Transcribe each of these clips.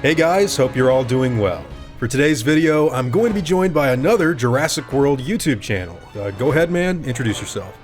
Hey guys, hope you're all doing well. For today's video, I'm going to be joined by another Jurassic World YouTube channel. Go ahead, man, introduce yourself.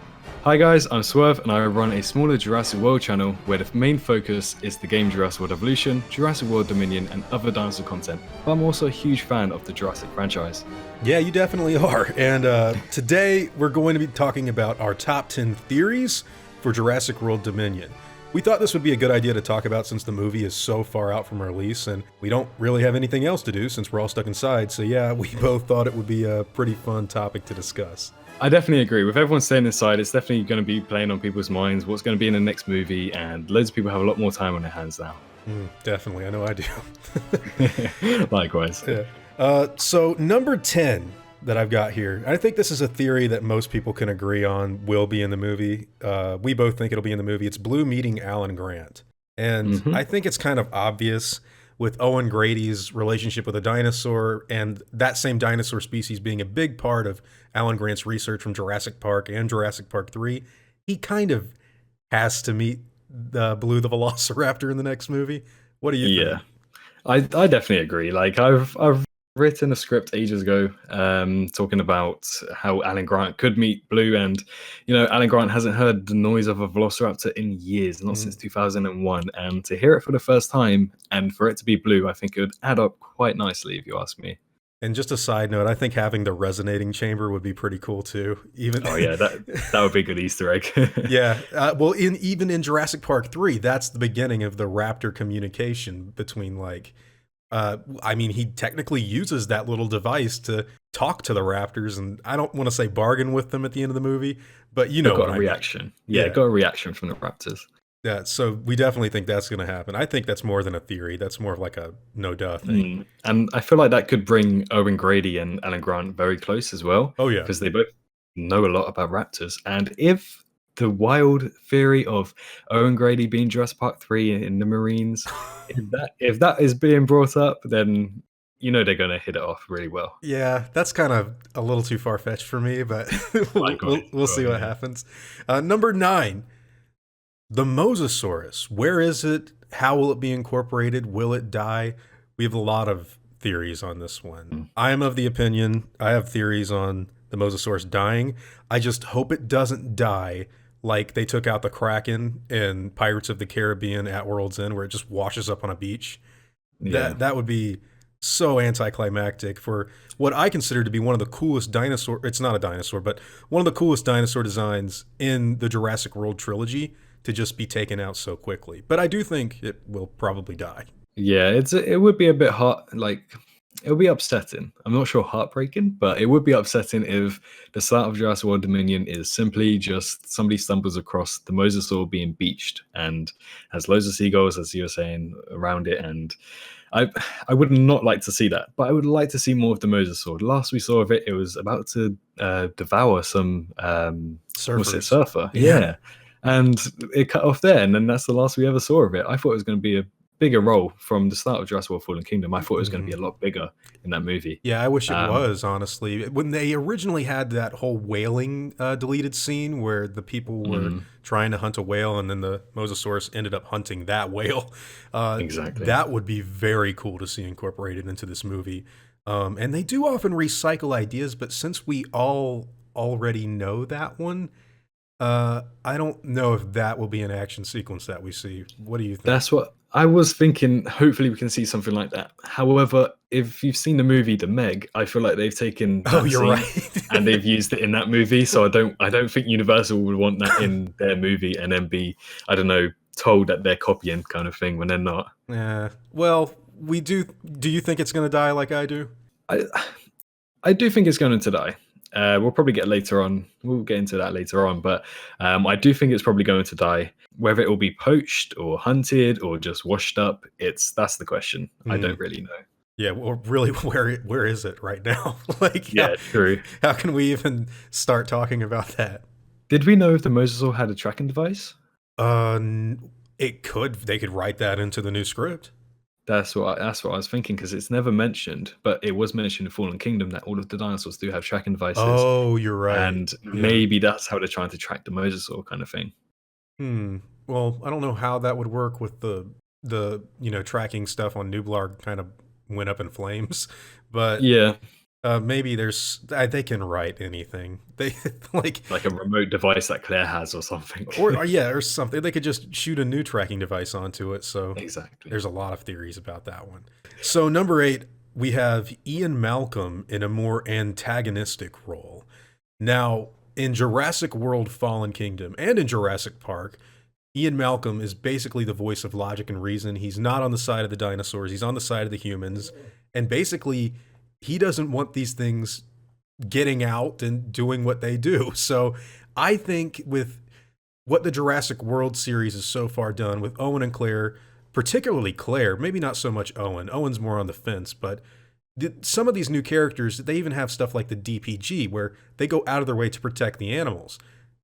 Hi guys, I'm SWRVE and I run a smaller Jurassic World channel where the main focus is the game Jurassic World Evolution, Jurassic World Dominion and other dinosaur content, but I'm also a huge fan of the Jurassic franchise. Yeah, you definitely are, and today we're going to be talking about our top 10 theories for Jurassic World Dominion. We thought this would be a good idea to talk about since the movie is so far out from release and we don't really have anything else to do since we're all stuck inside, so yeah, we both thought it would be a pretty fun topic to discuss. I definitely agree. With everyone staying inside, it's definitely going to be playing on people's minds what's going to be in the next movie, and loads of people have a lot more time on their hands now. Definitely, I know I do. Likewise. Yeah. So number 10 that I've got here, I think this is a theory that most people can agree on will be in the movie. We both think it'll be in the movie. It's Blue meeting Alan Grant. And I think it's kind of obvious with Owen Grady's relationship with a dinosaur and that same dinosaur species being a big part of Alan Grant's research from Jurassic Park and Jurassic Park 3. He kind of has to meet Blue the Velociraptor in the next movie. What do you think? I definitely agree. Like I've written a script ages ago talking about how Alan Grant could meet Blue, and Alan Grant hasn't heard the noise of a velociraptor in years, not since 2001, and to hear it for the first time and for it to be Blue, I think it would add up quite nicely if you ask me. And just a side note, I think having the resonating chamber would be pretty cool too. Oh yeah, that would be a good Easter egg. Yeah, well, even in Jurassic Park 3, that's the beginning of the raptor communication between he technically uses that little device to talk to the raptors, and I don't want to say bargain with them at the end of the movie, but got a reaction. Yeah, got a reaction from the raptors. Yeah, so we definitely think that's going to happen. I think that's more than a theory. That's more of like a no-duh thing. And I feel like that could bring Owen Grady and Alan Grant very close as well. Oh, yeah. Because they both know a lot about raptors. And if the wild theory of Owen Grady being Jurassic Park 3 in the Marines, if that is being brought up, then they're going to hit it off really well. Yeah, that's kind of a little too far-fetched for me, but we'll see what happens. Number 9. The Mosasaurus. Where is it? How will it be incorporated? Will it die? We have a lot of theories on this one. I am of the opinion, I have theories on the Mosasaurus dying. I just hope it doesn't die like they took out the Kraken in Pirates of the Caribbean at World's End, where it just washes up on a beach. Yeah. That would be so anticlimactic for what I consider to be one of the coolest dinosaur. It's not a dinosaur, but one of the coolest dinosaur designs in the Jurassic World trilogy, to just be taken out so quickly. But I do think it will probably die. Yeah, it would be a bit it would be upsetting. I'm not sure heartbreaking, but it would be upsetting if the start of Jurassic World Dominion is simply just somebody stumbles across the mosasaur being beached and has loads of seagulls, as you were saying, around it. And I would not like to see that, but I would like to see more of the mosasaur. The last we saw of it, it was about to devour some surfer. Yeah. And it cut off there, and then that's the last we ever saw of it. I thought it was going to be a bigger role from the start of Jurassic World Fallen Kingdom. I thought it was going to be a lot bigger in that movie. Yeah, I wish it was, honestly. When they originally had that whole whaling deleted scene where the people were trying to hunt a whale and then the Mosasaurus ended up hunting that whale. Exactly. That would be very cool to see incorporated into this movie. And they do often recycle ideas, but since we all already know that one, I don't know if that will be an action sequence that we see. What do you think? That's what I was thinking. Hopefully we can see something like that. However, if you've seen the movie The Meg, I feel like they've taken that you're right. and they've used it in that movie. So I don't think Universal would want that in their movie and then be, I don't know, told that they're copying kind of thing when they're not. Yeah. Well, we do. Do you think it's going to die like I do? I do think it's going to die. We'll probably get later on. We'll get into that later on, but I do think it's probably going to die. Whether it will be poached or hunted or just washed up, that's the question. I don't really know. Yeah, well, really, where is it right now? True. How can we even start talking about that? Did we know if the mosasaur had a tracking device? It could. They could write that into the new script. That's what I was thinking, because it's never mentioned, but it was mentioned in Fallen Kingdom that all of the dinosaurs do have tracking devices. Oh, you're right. And maybe that's how they're trying to track the mosasaur kind of thing. Well, I don't know how that would work with tracking stuff on Nublar kind of went up in flames. But Yeah, maybe they can write anything. They like a remote device that Claire has or something. or something. They could just shoot a new tracking device onto it. So Exactly. there's a lot of theories about that one. So number 8, we have Ian Malcolm in a more antagonistic role. Now, in Jurassic World: Fallen Kingdom and in Jurassic Park, Ian Malcolm is basically the voice of logic and reason. He's not on the side of the dinosaurs. He's on the side of the humans. And basically, he doesn't want these things getting out and doing what they do. So I think with what the Jurassic World series has so far done with Owen and Claire, particularly Claire, maybe not so much Owen. Owen's more on the fence, but some of these new characters, they even have stuff like the DPG where they go out of their way to protect the animals.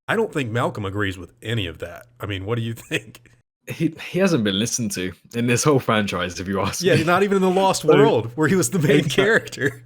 I don't think Malcolm agrees with any of that. I mean, what do you think? He hasn't been listened to in this whole franchise, if you ask Yeah, me. not even in the Lost World where he was the main character.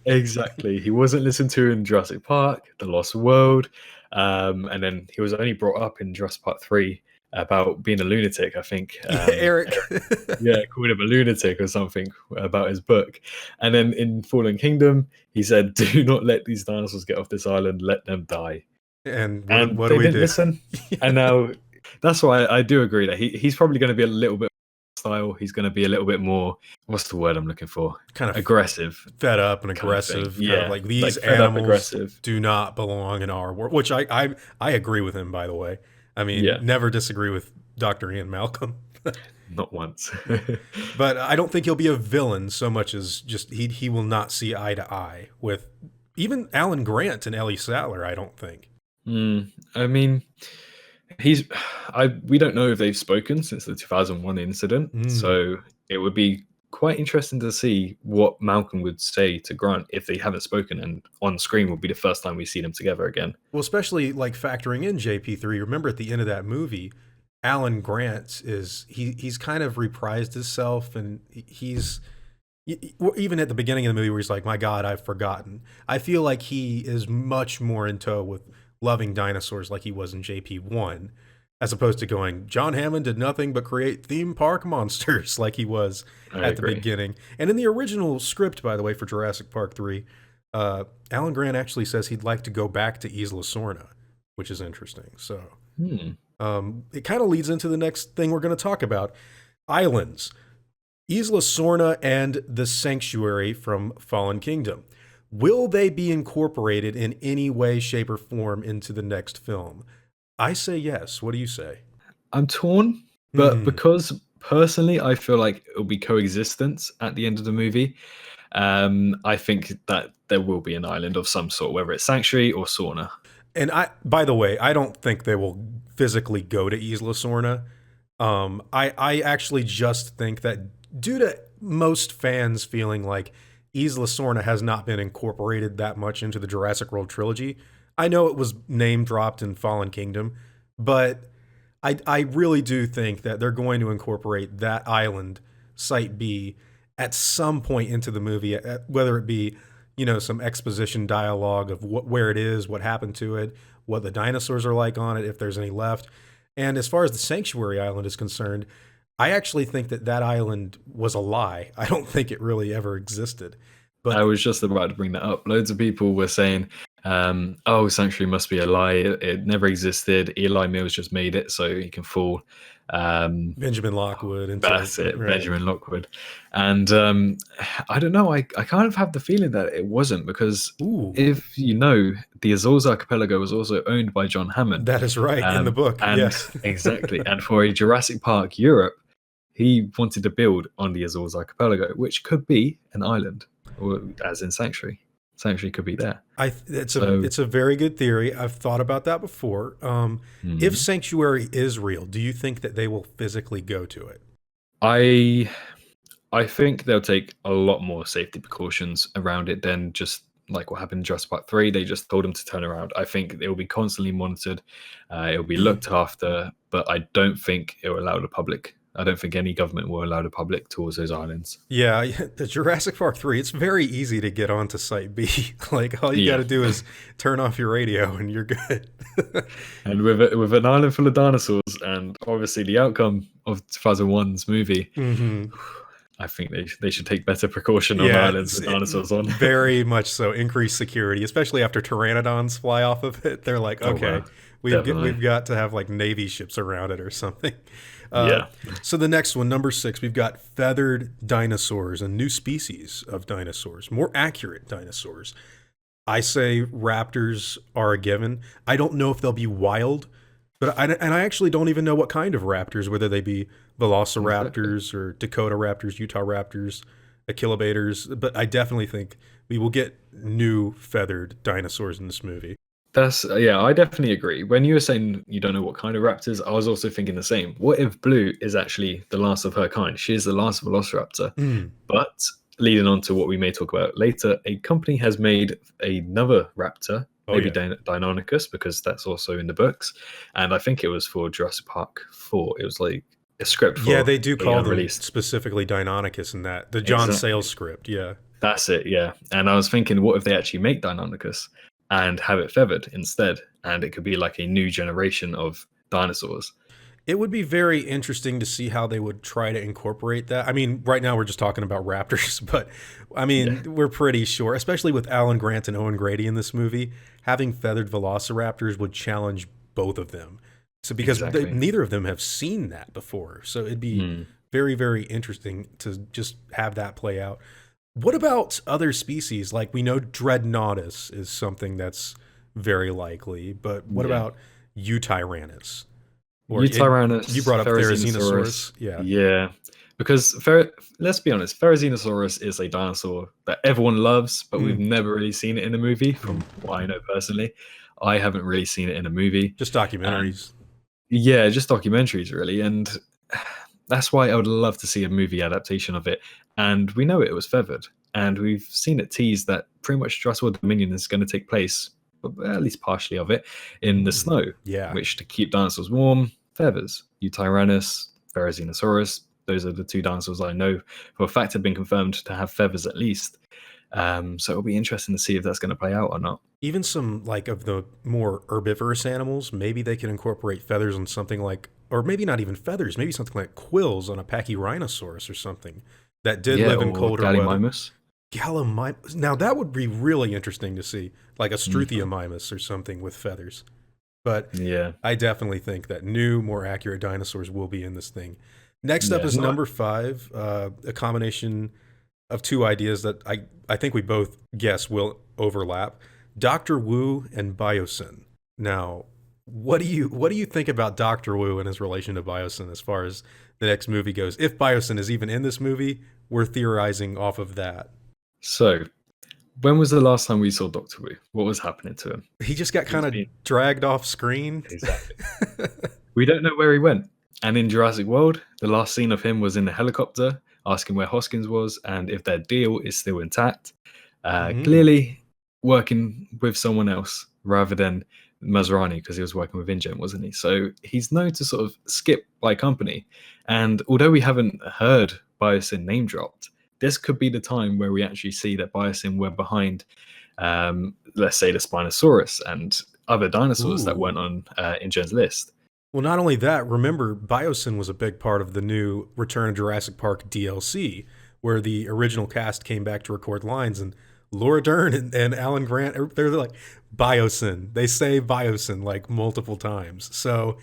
Exactly. He wasn't listened to in Jurassic Park, The Lost World, and then he was only brought up in Jurassic Park 3 about being a lunatic, I think. Eric. Called him a lunatic or something about his book. And then in Fallen Kingdom, he said, "Do not let these dinosaurs get off this island. Let them die." And And what they do we didn't do? listen. And now that's why I do agree that he's probably going to be a little bit style. He's going to be a little bit more, what's the word I'm looking for? Kind of Aggressive. fed up and kind of thing. aggressive. Kind Yeah, of like these like fed up, animals aggressive. do not belong in our world, which I agree with him, by the way. I mean, Yeah. never disagree with Dr. Ian Malcolm. Not once. But I don't think he'll be a villain so much as just he will not see eye to eye with even Alan Grant and Ellie Sattler, I don't think. I mean, we don't know if they've spoken since the 2001 incident, so it would be quite interesting to see what Malcolm would say to Grant if they haven't spoken, and on screen will be the first time we see them together again. Well, especially like factoring in JP3. Remember at the end of that movie, Alan Grant he's kind of reprised himself, and he's even at the beginning of the movie where he's like, "My God, I've forgotten." I feel like he is much more in tow with loving dinosaurs like he was in JP1, as opposed to going, John Hammond did nothing but create theme park monsters like he was at the beginning. And in the original script, by the way, for Jurassic Park 3, Alan Grant actually says he'd like to go back to Isla Sorna, which is interesting. So it kind of leads into the next thing we're going to talk about. Islands. Isla Sorna and the Sanctuary from Fallen Kingdom. Will they be incorporated in any way, shape, or form into the next film? I say yes. What do you say? I'm torn, but because personally I feel like it'll be coexistence at the end of the movie, I think that there will be an island of some sort, whether it's Sanctuary or Sorna. And by the way, I don't think they will physically go to Isla Sorna. I actually just think that due to most fans feeling like Isla Sorna has not been incorporated that much into the Jurassic World trilogy. I know it was name dropped in Fallen Kingdom, but I really do think that they're going to incorporate that island, Site B, at some point into the movie, whether it be, some exposition dialogue of where it is, what happened to it, what the dinosaurs are like on it, if there's any left. And as far as the Sanctuary Island is concerned, I actually think that island was a lie. I don't think it really ever existed. But I was just about to bring that up. Loads of people were saying, Sanctuary must be a lie. It never existed. Eli Mills just made it so he can fool Benjamin Lockwood. That's it, right. Benjamin Lockwood. And I don't know. I kind of have the feeling that it wasn't, because if the Azores Archipelago was also owned by John Hammond. That is right, in the book. And yes. Exactly. And for a Jurassic Park Europe, he wanted to build on the Azores Archipelago, which could be an island, or as in Sanctuary. Sanctuary could be there. It's a very good theory. I've thought about that before. If Sanctuary is real, do you think that they will physically go to it? I think they'll take a lot more safety precautions around it than just like what happened in Jurassic Park 3. They just told them to turn around. I think it will be constantly monitored. It will be looked after, but I don't think it will allow the public I don't think any government will allow the public towards those islands. Yeah, the Jurassic Park 3, it's very easy to get onto Site B. Like, all you got to do is turn off your radio and you're good. And with an island full of dinosaurs, and obviously the outcome of 2001's movie, I think they should take better precaution on islands with dinosaurs on. Very much so. Increased security, especially after pteranodons fly off of it. They're like, okay, we've got to have like Navy ships around it or something. So the next one, number 6, we've got feathered dinosaurs, a new species of dinosaurs, more accurate dinosaurs. I say raptors are a given. I don't know if they'll be wild, but I actually don't even know what kind of raptors, whether they be velociraptors or Dakota raptors, Utah raptors, achillobators. But I definitely think we will get new feathered dinosaurs in this movie. I definitely agree. When you were saying you don't know what kind of raptors, I was also thinking the same. What if Blue is actually the last of her kind? She is the last velociraptor. But leading on to what we may talk about later, a company has made another raptor, Deinonychus, because that's also in the books. And I think it was for Jurassic Park 4. It was like a script for... Yeah, they do call them specifically Deinonychus in that. The John Sayles script, yeah. That's it, yeah. And I was thinking, what if they actually make Deinonychus and have it feathered instead, and it could be like a new generation of dinosaurs? It would be very interesting to see how they would try to incorporate that. I mean, right now we're just talking about raptors, but I mean, we're pretty sure, especially with Alan Grant and Owen Grady in this movie, having feathered velociraptors would challenge both of them. So because neither of them have seen that before. So it'd be very, very interesting to just have that play out. What about other species? Like, we know Dreadnoughtus is something that's very likely, but what about Eutyrannus? Eutyrannus, you brought up Therizinosaurus. Yeah. Because let's be honest, Therizinosaurus is a dinosaur that everyone loves, but we've never really seen it in a movie, from what I know personally. I haven't really seen it in a movie. Just documentaries. Just documentaries, really. And that's why I would love to see a movie adaptation of it. And we know it was feathered. And we've seen it teased that pretty much Jurassic World Dominion is going to take place, at least partially of it, in the snow. Yeah. Which, to keep dinosaurs warm, feathers. Eutyrannus, Therizinosaurus. Those are the 2 dinosaurs I know for a fact have been confirmed to have feathers at least. So it'll be interesting to see if that's going to play out or not. Even some like of the more herbivorous animals, maybe they can incorporate feathers on something like, or maybe not even feathers, maybe something like quills on a Pachyrhinosaurus or something that did live in colder weather. Gallimimus. Now that would be really interesting to see, like a Struthiomimus or something with feathers. But I definitely think that new, more accurate dinosaurs will be in this thing. Next up is number 5, a combination of 2 ideas that I think we both guess will overlap. Dr. Wu and Biosin. Now, what do you think about Dr. Wu and his relation to Biosin as far as the next movie goes? If Biosin is even in this movie, we're theorizing off of that. So, when was the last time we saw Dr. Wu? What was happening to him? He just got kind of dragged off screen. Exactly. We don't know where he went. And in Jurassic World, the last scene of him was in the helicopter, asking where Hoskins was and if their deal is still intact. Clearly working with someone else rather than Masrani, because he was working with InGen, wasn't he? So he's known to sort of skip by company. And although we haven't heard Biosin name dropped, this could be the time where we actually see that Biosin were behind, let's say, the Spinosaurus and other dinosaurs that weren't on InGen's list. Well, not only that, remember, Biosin was a big part of the new Return of Jurassic Park DLC, where the original cast came back to record lines, and Laura Dern and Alan Grant, they're like, Biosin. They say Biosin like multiple times. So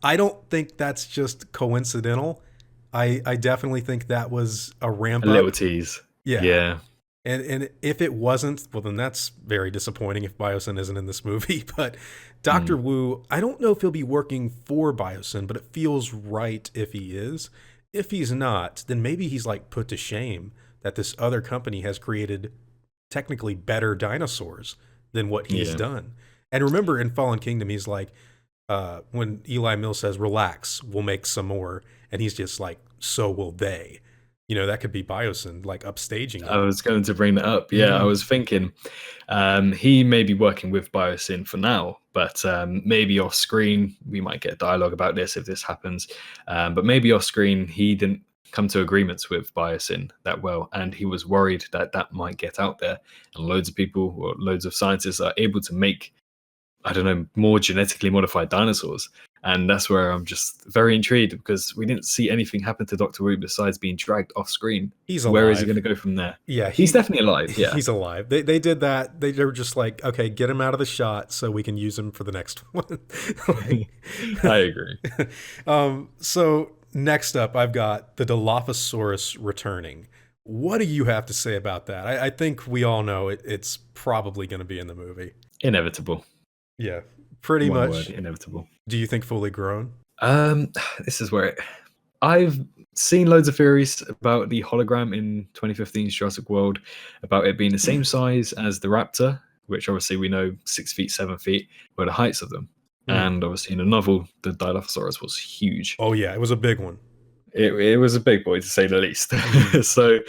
I don't think that's just coincidental. I definitely think that was a ramp up. A little tease. Yeah. And if it wasn't, well, then that's very disappointing if Biosin isn't in this movie. But Dr. Wu, I don't know if he'll be working for Biosin, but it feels right if he is. If he's not, then maybe he's like put to shame that this other company has created technically better dinosaurs than what he's done. And remember, in Fallen Kingdom, he's like, when Eli Mills says, relax, we'll make some more. And he's just like, so will they. that could be Biosen, like upstaging I it. was going to bring that up. Yeah, I was thinking he may be working with Biosin for now, but maybe off screen we might get dialogue about this if this happens. But maybe off screen he didn't come to agreements with Biosin that well, and he was worried that that might get out there, and loads of people or loads of scientists are able to make, I don't know, more genetically modified dinosaurs. And that's where I'm just very intrigued, because we didn't see anything happen to Dr. Wu besides being dragged off screen. He's Where is he alive. going to go from there? Yeah, He's definitely alive. Yeah. He's alive. They did that. They were just like, okay, get him out of the shot so we can use him for the next one. I agree. So next up, I've got the Dilophosaurus returning. What do you have to say about that? I think we all know it's probably going to be in the movie. Inevitable. Yeah, pretty One much. word, inevitable. Do you think fully grown? This is where I've seen loads of theories about the hologram in 2015's Jurassic World, about it being the same size as the raptor, which obviously we know 6 feet, 7 feet were the heights of them. And obviously in the novel, the Dilophosaurus was huge. Oh yeah, it was a big one. It was a big boy, to say the least. So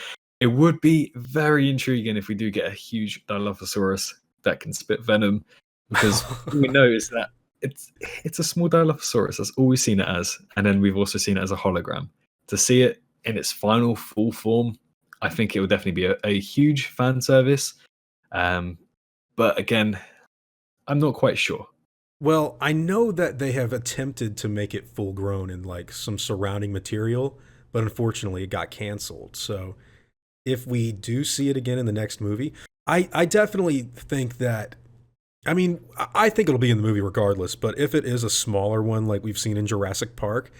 it would be very intriguing if we do get a huge Dilophosaurus that can spit venom, because all we know is that it's a small Dilophosaurus. That's all we've seen it as, and then we've also seen it as a hologram. To see it in its final full form, I think it would definitely be a huge fan service. But again, I'm not quite sure. Well, I know that they have attempted to make it full grown in like some surrounding material, but unfortunately it got canceled. So if we do see it again in the next movie, I definitely think that, I mean, I think it'll be in the movie regardless, but if it is a smaller one like we've seen in Jurassic Park,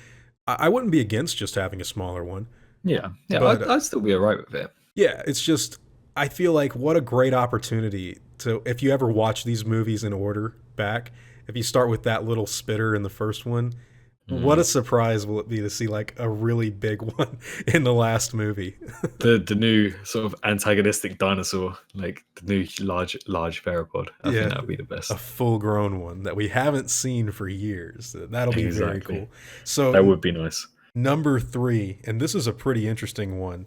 I wouldn't be against just having a smaller one. Yeah, But, I'd still be all right with it. Yeah, it's just, I feel like what a great opportunity to, if you ever watch these movies in order back, if you start with that little spitter in the first one, what a surprise will it be to see like a really big one in the last movie. The new sort of antagonistic dinosaur, like the new large theropod. I think that would be the best. A full grown one that we haven't seen for years. That'll be very cool. So that would be nice. Number 3, and this is a pretty interesting one.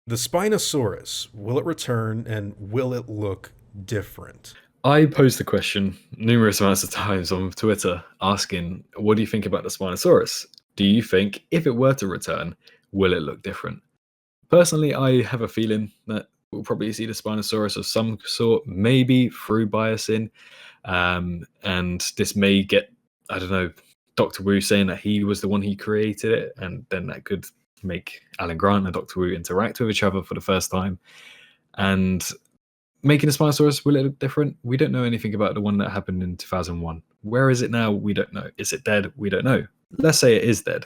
The Spinosaurus, will it return and will it look different? I posed the question numerous amounts of times on Twitter asking, what do you think about the Spinosaurus? Do you think if it were to return, will it look different? Personally, I have a feeling that we'll probably see the Spinosaurus of some sort, maybe through Biosin. And this may get, I don't know, Dr. Wu saying that he was the one who created it, and then that could make Alan Grant and Dr. Wu interact with each other for the first time. And making a Spinosaurus, will it look different? We don't know anything about the one that happened in 2001. Where is it now? We don't know. Is it dead? We don't know. Let's say it is dead.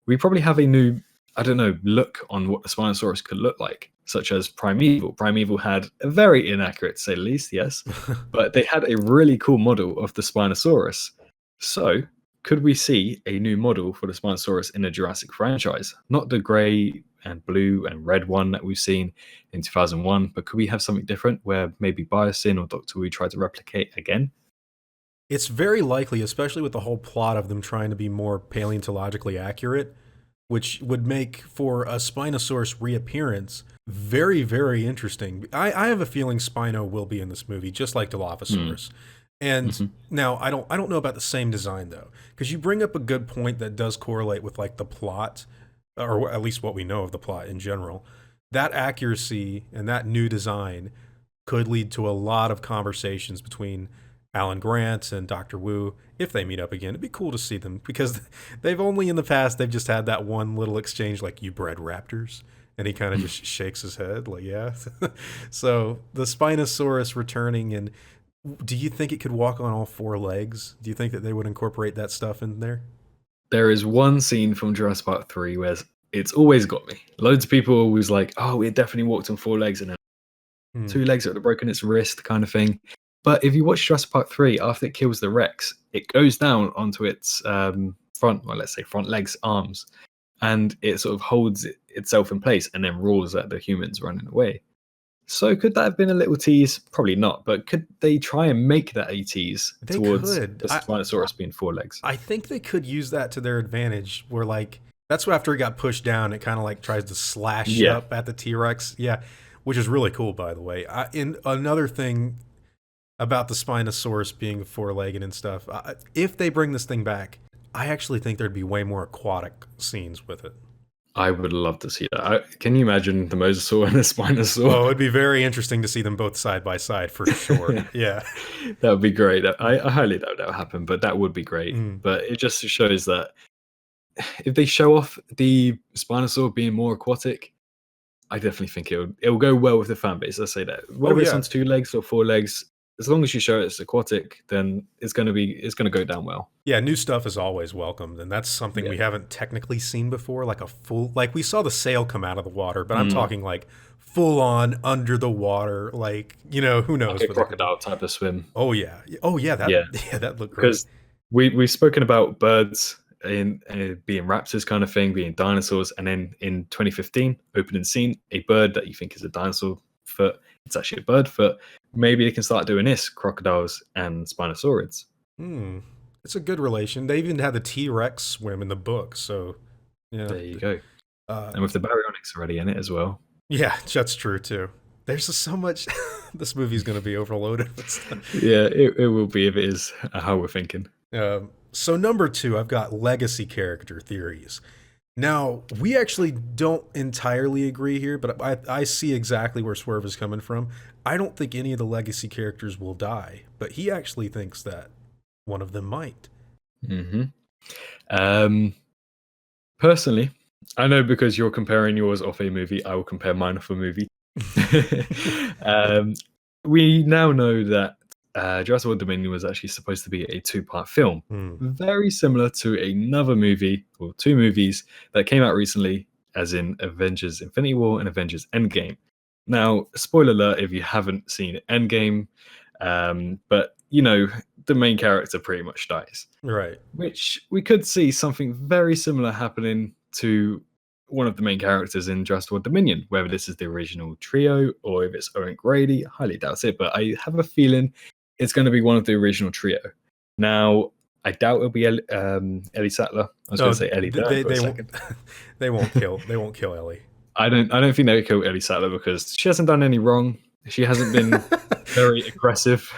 We probably have a new, I don't know, look on what the Spinosaurus could look like, such as Primeval. Primeval had a very inaccurate, to say the least, yes, but they had a really cool model of the Spinosaurus. So could we see a new model for the Spinosaurus in the Jurassic franchise? Not the grey and blue and red one that we've seen in 2001, but could we have something different where maybe Biosin or Dr. Wu try to replicate again? It's very likely, especially with the whole plot of them trying to be more paleontologically accurate, which would make for a Spinosaurus reappearance very, very interesting. I have a feeling Spino will be in this movie, just like Dilophosaurus. And now I don't know about the same design though, because you bring up a good point that does correlate with like the plot, or at least what we know of the plot in general. That accuracy and that new design could lead to a lot of conversations between Alan Grant and Dr. Wu if they meet up again. It'd be cool to see them, because they've only in the past, they've just had that one little exchange like, you bred raptors? And he kind of just shakes his head like, yeah. So the Spinosaurus returning, and do you think it could walk on all 4 legs? Do you think that they would incorporate that stuff in there? There is one scene from Jurassic Park 3 where it's always got me. Loads of people are always like, oh, it definitely walked on 4 legs, and then 2 legs that would have broken its wrist kind of thing. But if you watch Jurassic Park 3, after it kills the Rex, it goes down onto its front legs, arms, and it sort of holds itself in place and then roars at the humans running away. So could that have been a little tease? Probably not, but could they try and make that a tease towards the Spinosaurus being 4 legs? I think they could use that to their advantage, where like That's after he got pushed down. It kind of like tries to slash Yeah. up at the T-Rex. Yeah, which is really cool, by the way. In another thing about the Spinosaurus being four-legged and stuff, if they bring this thing back, I actually think there'd be way more aquatic scenes with it. I would love to see that. Can you imagine the Mosasaur and the Spinosaur? Oh, it'd be very interesting to see them both side by side for sure. Yeah. That would be great. I highly doubt that will happen, but that would be great. But it just shows that if they show off the Spinosaur being more aquatic, I definitely think it'll go well with the fan base. Let's say that. Whether it's on 2 legs or 4 legs, as long as you show it's aquatic, then it's gonna go down well. Yeah, new stuff is always welcomed, and that's something we haven't technically seen before. Like we saw the sail come out of the water, but I'm talking like full on under the water. Like, who knows? Like a crocodile type of swim. Oh yeah, that looked great. Because we've spoken about birds in being raptors kind of thing, being dinosaurs, and then in 2015, opening scene, a bird that you think is a dinosaur foot, it's actually a bird foot. Maybe they can start doing this, crocodiles and Spinosaurids. It's a good relation. They even had the T-Rex swim in the book, so yeah. There you go. And with the baryonyx already in it as well. Yeah, that's true too. There's just so much. This movie's going to be overloaded with stuff. Yeah, it will be if it is how we're thinking. So number 2, I've got legacy character theories. Now, we actually don't entirely agree here, but I see exactly where Swerve is coming from. I don't think any of the legacy characters will die, but he actually thinks that one of them might. Personally, I know because you're comparing yours off a movie, I will compare mine off a movie. We now know that Jurassic World Dominion was actually supposed to be a 2-part film, very similar to another movie or 2 movies that came out recently, as in Avengers Infinity War and Avengers Endgame. Now, spoiler alert if you haven't seen Endgame, but the main character pretty much dies. Right. Which we could see something very similar happening to one of the main characters in Jurassic World Dominion, whether this is the original trio or if it's Owen Grady. I highly doubt it, but I have a feeling it's going to be one of the original trio. Now, I doubt it'll be Ellie Sattler. I was going to say Ellie Dern for a second. They won't kill Ellie. I don't think they'll kill Ellie Sattler because she hasn't done any wrong. She hasn't been very aggressive.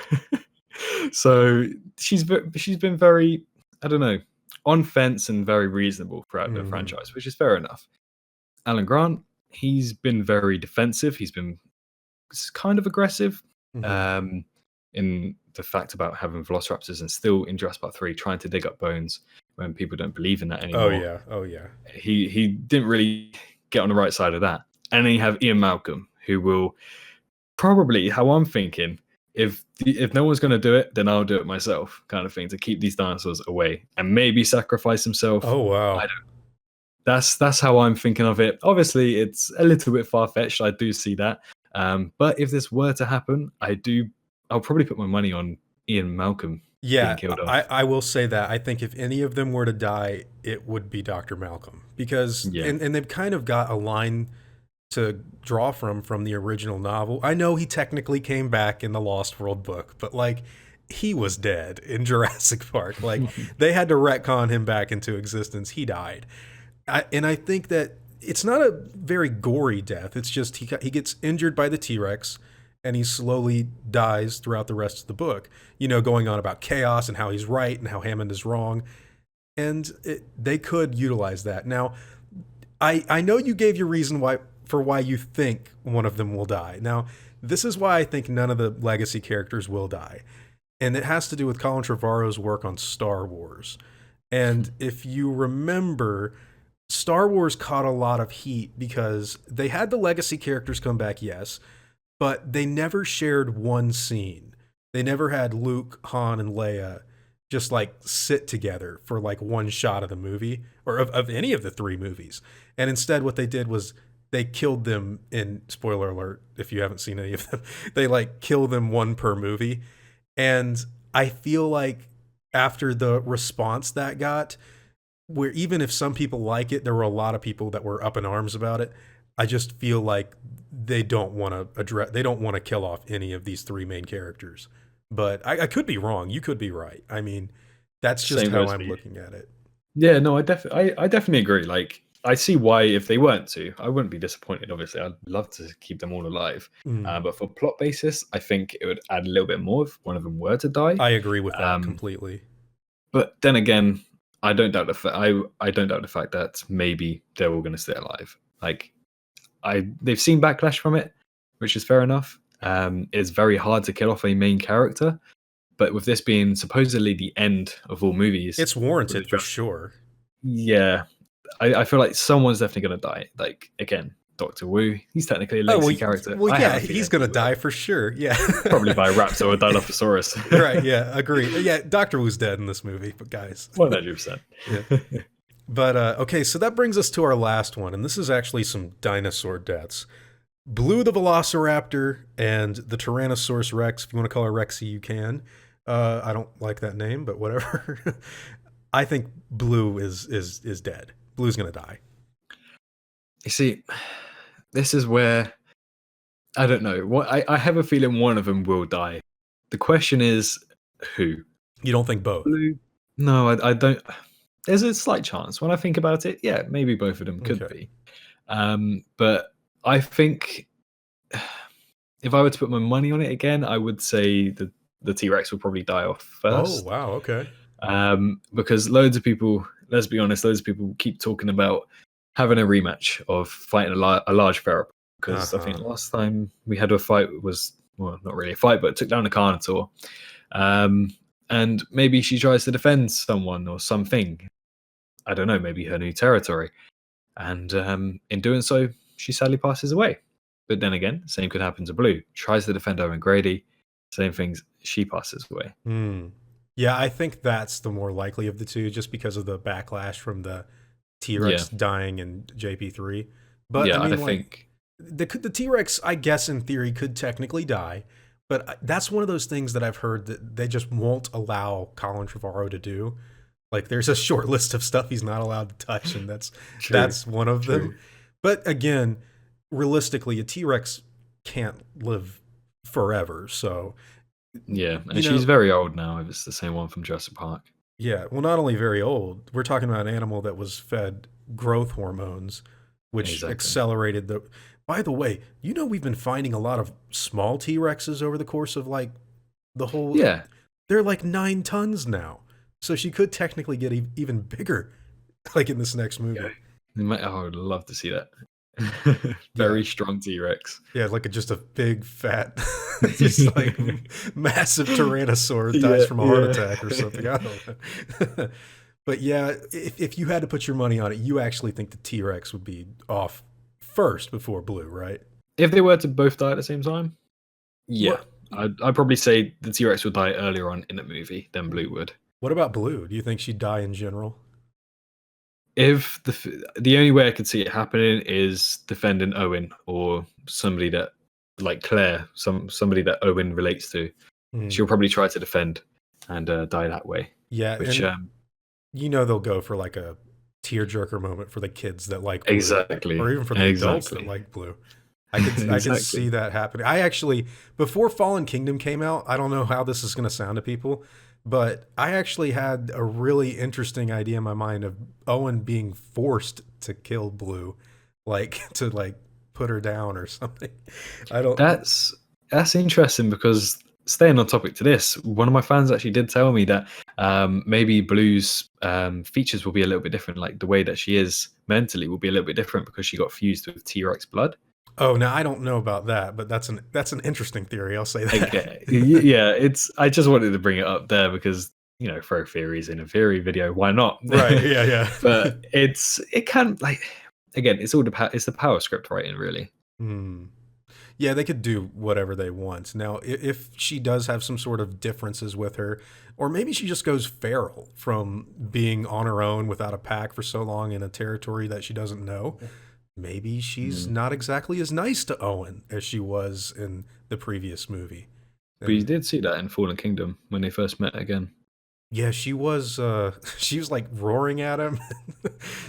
So she's been very, I don't know, on fence and very reasonable throughout the franchise, which is fair enough. Alan Grant, he's been very defensive. He's been kind of aggressive in the fact about having velociraptors and still in Jurassic Park 3 trying to dig up bones when people don't believe in that anymore. Oh yeah. He didn't really get on the right side of that. And then you have Ian Malcolm, who will probably, how I'm thinking, if no one's going to do it, then I'll do it myself, kind of thing, to keep these dinosaurs away and maybe sacrifice himself. Oh wow. That's how I'm thinking of it. Obviously, it's a little bit far-fetched. I do see that. But if this were to happen, I'll probably put my money on Ian Malcolm being killed off. I will say that. I think if any of them were to die, it would be Dr. Malcolm. Because, and they've kind of got a line to draw from the original novel. I know he technically came back in the Lost World book, but like he was dead in Jurassic Park. Like they had to retcon him back into existence. He died. And I think that it's not a very gory death. It's just he gets injured by the T-Rex and he slowly dies throughout the rest of the book, going on about chaos and how he's right and how Hammond is wrong. And they could utilize that. Now, I know you gave your reason why you think one of them will die. Now, this is why I think none of the legacy characters will die. And it has to do with Colin Trevorrow's work on Star Wars. And if you remember, Star Wars caught a lot of heat because they had the legacy characters come back, yes, but they never shared one scene. They never had Luke, Han, and Leia just like sit together for like one shot of the movie or of any of the 3 movies. And instead what they did was they killed them in, spoiler alert, if you haven't seen any of them, they like kill them one per movie. And I feel like after the response that got, where even if some people like it, there were a lot of people that were up in arms about it. I just feel like they don't want to kill off any of these 3 main characters. But I could be wrong. You could be right. I mean, that's just how I'm looking at it. Yeah, no, I definitely agree. Like, I see why if they weren't to, I wouldn't be disappointed. Obviously, I'd love to keep them all alive. Mm. But for plot basis, I think it would add a little bit more if one of them were to die. I agree with that Um, completely. but then again, I don't doubt I don't doubt the fact that maybe they're all going to stay alive. Like, they've seen backlash from it, which is fair enough. It's very hard to kill off a main character, but with this being supposedly the end of all movies, It's warranted for sure. yeah, I feel like someone's definitely going to die. Like, again, Doctor Wu, he's technically a legacy character. Well, yeah, he's going to die for sure. Yeah. Probably by a raptor or a Dilophosaurus. Right, yeah, agree. Yeah, Dr. Wu's dead in this movie, but guys. 100%. Yeah. But, okay, so that brings us to our last one, and this is actually some dinosaur deaths. Blue the Velociraptor and the Tyrannosaurus Rex, if you want to call her Rexy, you can. I don't like that name, but whatever. I think Blue is dead. Blue's going to die. You see, this is where I don't know. What I have a feeling one of them will die. The question is who? You don't think both? Blue? No, I don't. There's a slight chance. When I think about it, yeah, maybe both of them could be. But I think if I were to put my money on it again, I would say the T-Rex will probably die off first. Oh, wow, okay. Because loads of people, let's be honest, loads of people keep talking about having a rematch of fighting a large theropod. Because I think last time we had a fight was, well, not really a fight, but it took down a Carnotaur. And maybe she tries to defend someone or something. I don't know, maybe her new territory. And in doing so, she sadly passes away. But then again, same could happen to Blue. Tries to defend Owen Grady. Same things, she passes away. Yeah, I think that's the more likely of the two, just because of the backlash from the T-Rex dying in JP3. But yeah, I mean, I think the T-Rex, I guess in theory, could technically die. But that's one of those things that I've heard that they just won't allow Colin Trevorrow to do. Like, there's a short list of stuff he's not allowed to touch, and that's one of them. But again, realistically, a T-Rex can't live forever, so yeah, and she's very old now if it's the same one from Jurassic Park. Yeah, well, not only very old, we're talking about an animal that was fed growth hormones, which accelerated the... By the way, you know we've been finding a lot of small T-Rexes over the course of, like, the whole... Yeah. They're like 9 tons now. So she could technically get even bigger, like in this next movie. Yeah. I would love to see that. Very strong T-Rex. Yeah, like just a big, fat, just like massive Tyrannosaur dies from a heart attack or something. I don't know. But yeah, if you had to put your money on it, you actually think the T-Rex would be off first before Blue, right? If they were to both die at the same time, yeah. I'd probably say the T-Rex would die earlier on in the movie than Blue would. What about Blue? Do you think she'd die in general? If the only way I could see it happening is defending Owen or somebody that, like Claire, somebody that Owen relates to, she'll probably try to defend and die that way. Yeah, which you know they'll go for like a tearjerker moment for the kids that like Blue, or even for the adults that like Blue. I could see that happening. I actually, before Fallen Kingdom came out, I don't know how this is going to sound to people, but I actually had a really interesting idea in my mind of Owen being forced to kill Blue, like to like put her down or something. I don't. That's interesting because staying on topic to this, one of my fans actually did tell me that maybe Blue's features will be a little bit different. Like the way that she is mentally will be a little bit different because she got fused with T-Rex blood. Oh, now I don't know about that, but that's an interesting theory. I'll say that. Okay. Yeah, I just wanted to bring it up there because, you know, throw theories in a theory video. Why not? Right. Yeah. But it can, like, again, it's the power script writing, really. Yeah, they could do whatever they want. Now, if she does have some sort of differences with her, or maybe she just goes feral from being on her own without a pack for so long in a territory that she doesn't know. Maybe she's not exactly as nice to Owen as she was in the previous movie. But you did see that in Fallen Kingdom when they first met again. Yeah, she was like roaring at him.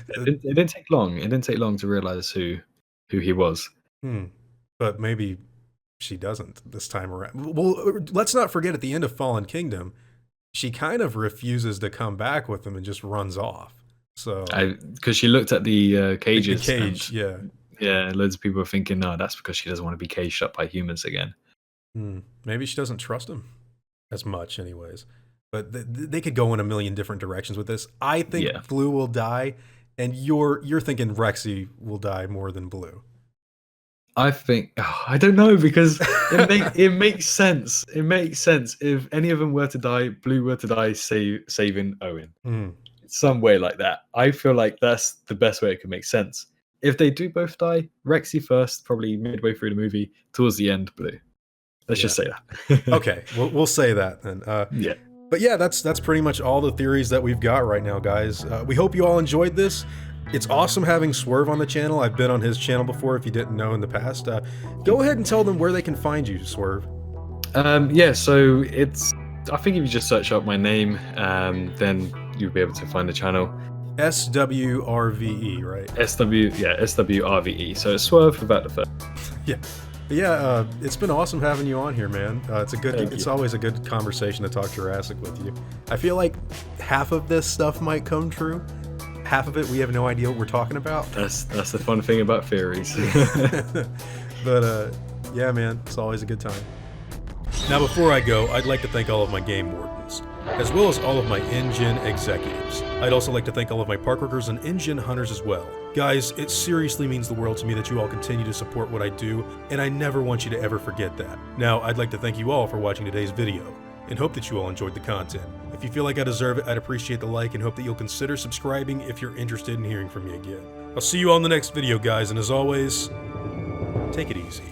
It didn't take long. It didn't take long to realize who he was. But maybe she doesn't this time around. Well, let's not forget at the end of Fallen Kingdom, she kind of refuses to come back with him and just runs off. So because she looked at the cages. The cage, and, yeah, loads of people are thinking, no, that's because she doesn't want to be caged up by humans again. Maybe she doesn't trust him as much, anyways. But they could go in a million different directions with this. I think Blue will die, and you're thinking Rexy will die more than Blue. I think I don't know, because it makes sense. It makes sense if any of them were to die. Blue were to die, saving Owen. Some way like that. I feel like that's the best way it could make sense. If they do both die, Rexy first, probably midway through the movie, towards the end, Blue. Let's just say that. Okay, we'll say that then. Yeah. But yeah, that's pretty much all the theories that we've got right now, guys. We hope you all enjoyed this. It's awesome having SWRVE on the channel. I've been on his channel before, if you didn't know in the past. Go ahead and tell them where they can find you, SWRVE. Yeah, so I think if you just search up my name, then you'll be able to find the channel. SWRVE, right? SWRVE. So it's SWRVE without the first. Yeah, it's been awesome having you on here, man. It's always a good conversation to talk Jurassic with you. I feel like half of this stuff might come true. Half of it, we have no idea what we're talking about. That's the fun thing about theories. But yeah, man, it's always a good time. Now, before I go, I'd like to thank all of my game wardens, as well as all of my InGen executives. I'd also like to thank all of my park workers and InGen hunters as well. Guys, it seriously means the world to me that you all continue to support what I do, and I never want you to ever forget that. Now, I'd like to thank you all for watching today's video, and hope that you all enjoyed the content. If you feel like I deserve it, I'd appreciate the like and hope that you'll consider subscribing if you're interested in hearing from me again. I'll see you all in the next video, guys, and as always, take it easy.